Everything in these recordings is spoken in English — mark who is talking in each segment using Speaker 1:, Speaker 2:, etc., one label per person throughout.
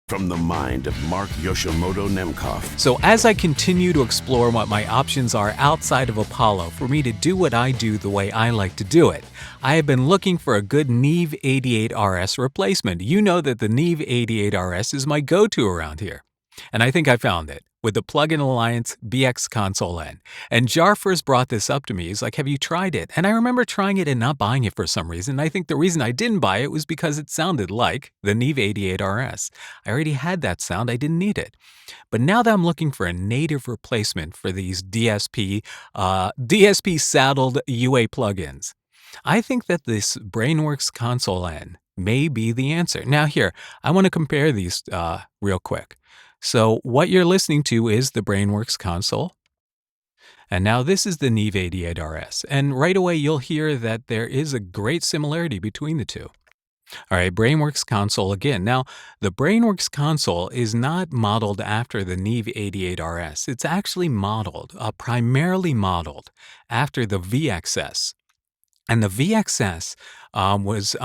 Speaker 1: From the mind of Mark Yoshimoto Nemkov.
Speaker 2: So as I continue to explore what my options are outside of Apollo for me to do what I do the way I like to do it, I have been looking for a good Neve 88rs replacement. You know that the Neve 88rs is my go-to around here. And I think I found it with the Plug-in Alliance BX Console N. And Jar first brought this up to me. He's like, have you tried it? And I remember trying it and not buying it for some reason. I think the reason I didn't buy it was because it sounded like the Neve 88rs. I already had that sound. I didn't need it. But now that I'm looking for a native replacement for these DSP saddled UA plugins, I think that this Brainworx Console N may be the answer. Now here, I want to compare these real quick. So what you're listening to is the Brainworx console. And now this is the Neve 88rs. And right away, you'll hear that there is a great similarity between the two. All right, Brainworx console again. Now, the Brainworx console is not modeled after the Neve 88rs. It's actually primarily modeled after the VXS. And the VXS was...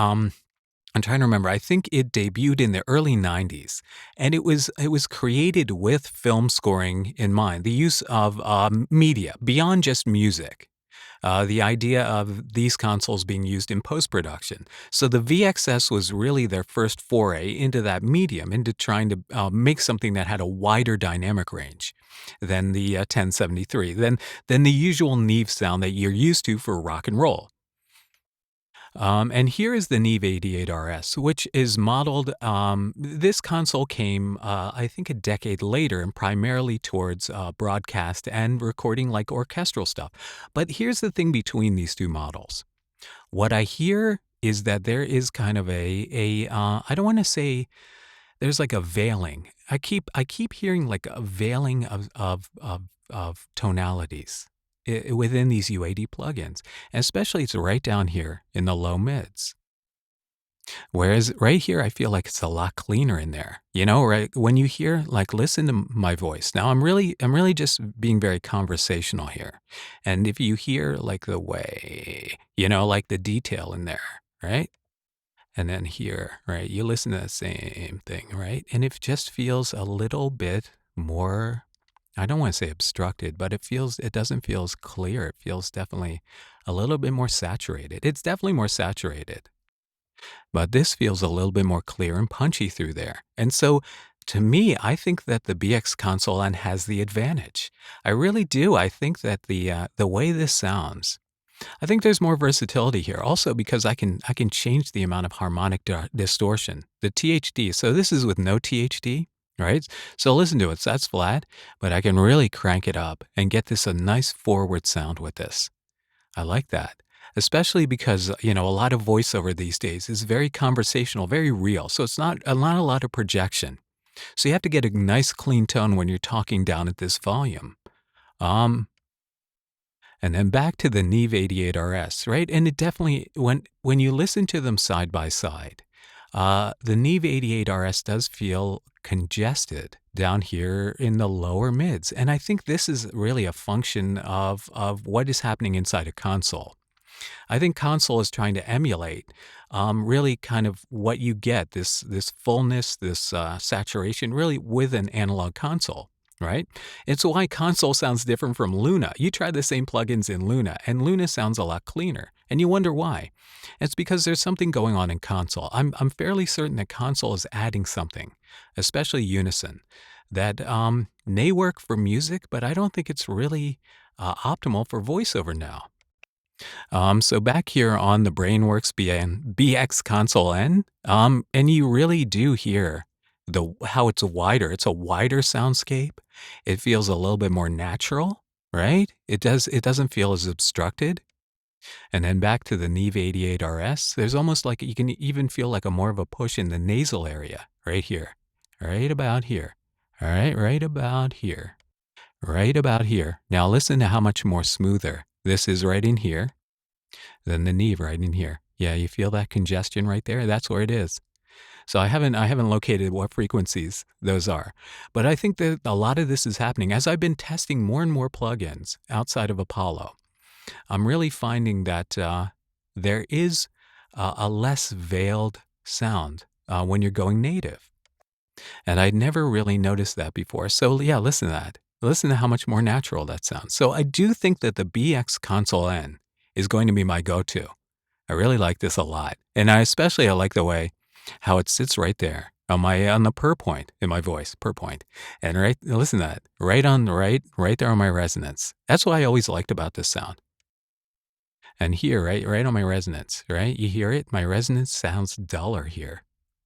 Speaker 2: I'm trying to remember. I think it debuted in the early 90s, and it was created with film scoring in mind, the use of media beyond just music, the idea of these consoles being used in post-production. So the VXS was really their first foray into that medium, into trying to make something that had a wider dynamic range than the 1073, than the usual Neve sound that you're used to for rock and roll. And here is the Neve 88rs, which is modeled, this console came, I think, a decade later and primarily towards broadcast and recording like orchestral stuff. But here's the thing between these two models. What I hear is that there is kind of I don't want to say there's like a veiling. I keep hearing like a veiling of tonalities within these UAD plugins, and especially it's right down here in the low mids. Whereas right here, I feel like it's a lot cleaner in there. You know, right when you hear, like, listen to my voice. Now I'm really just being very conversational here, and if you hear like the way, you know, like the detail in there, right? And then here, right, you listen to the same thing, right? And it just feels a little bit more, I don't want to say obstructed, but it doesn't feel as clear. It feels definitely a little bit more saturated. It's definitely more saturated, but this feels a little bit more clear and punchy through there. And so to me, I think that the BX Console N has the advantage. I really do. I think that the way this sounds, I think there's more versatility here. Also because I can change the amount of harmonic distortion, the THD. So this is with no THD. Right? So listen to it. So that's flat, but I can really crank it up and get this a nice forward sound with this. I like that, especially because, you know, a lot of voiceover these days is very conversational, very real. So it's not a lot of projection. So you have to get a nice clean tone when you're talking down at this volume. And then back to the Neve 88rs, right? And it definitely, when you listen to them side by side, the Neve 88rs does feel congested down here in the lower mids. And I think this is really a function of what is happening inside a console. I think console is trying to emulate really kind of what you get, this fullness, this saturation, really with an analog console. Right? It's why console sounds different from Luna. You try the same plugins in Luna, and Luna sounds a lot cleaner, and you wonder why. It's because there's something going on in console. I'm fairly certain that console is adding something, especially unison, that may work for music, but I don't think it's really optimal for voiceover now. So back here on the Brainworx BX Console N, and you really do hear how it's wider. It's a wider soundscape. It feels a little bit more natural, right? It doesn't feel as obstructed. And then back to the Neve 88rs, there's almost like you can even feel like a more of a push in the nasal area right here, right about here. All right, right about here, right about here. Now listen to how much more smoother this is right in here than the Neve right in here. Yeah, you feel that congestion right there? That's where it is. So I haven't located what frequencies those are, but I think that a lot of this is happening as I've been testing more and more plugins outside of Apollo. I'm really finding that there is a less veiled sound when you're going native. And I'd never really noticed that before. So yeah, listen to that. Listen to how much more natural that sounds. So I do think that the BX Console N is going to be my go-to. I really like this a lot. And I like the way how it sits right there on the per point in my voice, per point. And listen to that. Right there on my resonance. That's what I always liked about this sound. And here, right on my resonance, right? You hear it? My resonance sounds duller here.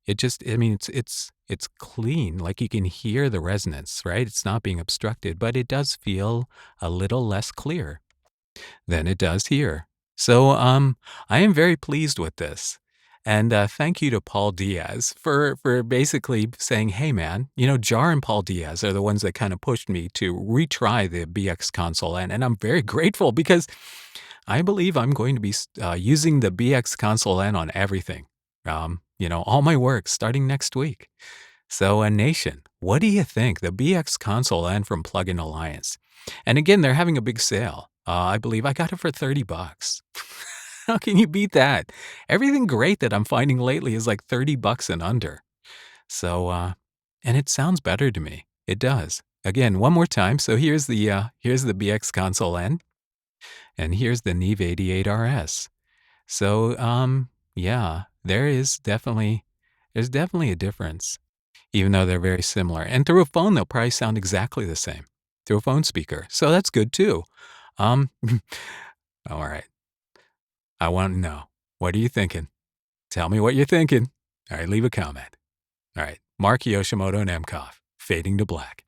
Speaker 2: I mean, it's clean, like you can hear the resonance, right? It's not being obstructed, but it does feel a little less clear than it does here. So, I am very pleased with this. And thank you to Paul Diaz for basically saying, "Hey, man, Jar and Paul Diaz are the ones that kind of pushed me to retry the BX console," and I'm very grateful because I believe I'm going to be using the BX console N on everything. All my work starting next week. So, Nation, what do you think? The BX console N from Plugin Alliance. And again, they're having a big sale. I believe I got it for $30. How can you beat that? Everything great that I'm finding lately is like $30 and under. So, and it sounds better to me. It does. Again, one more time. So here's the BX console N, and here's the Neve 88rs. So, yeah, there's definitely a difference, even though they're very similar. And through a phone, they'll probably sound exactly the same through a phone speaker. So that's good too. Um, all right. I want to know, what are you thinking? Tell me what you're thinking. All right, leave a comment. All right, Mark Yoshimoto Nemkov, fading to black.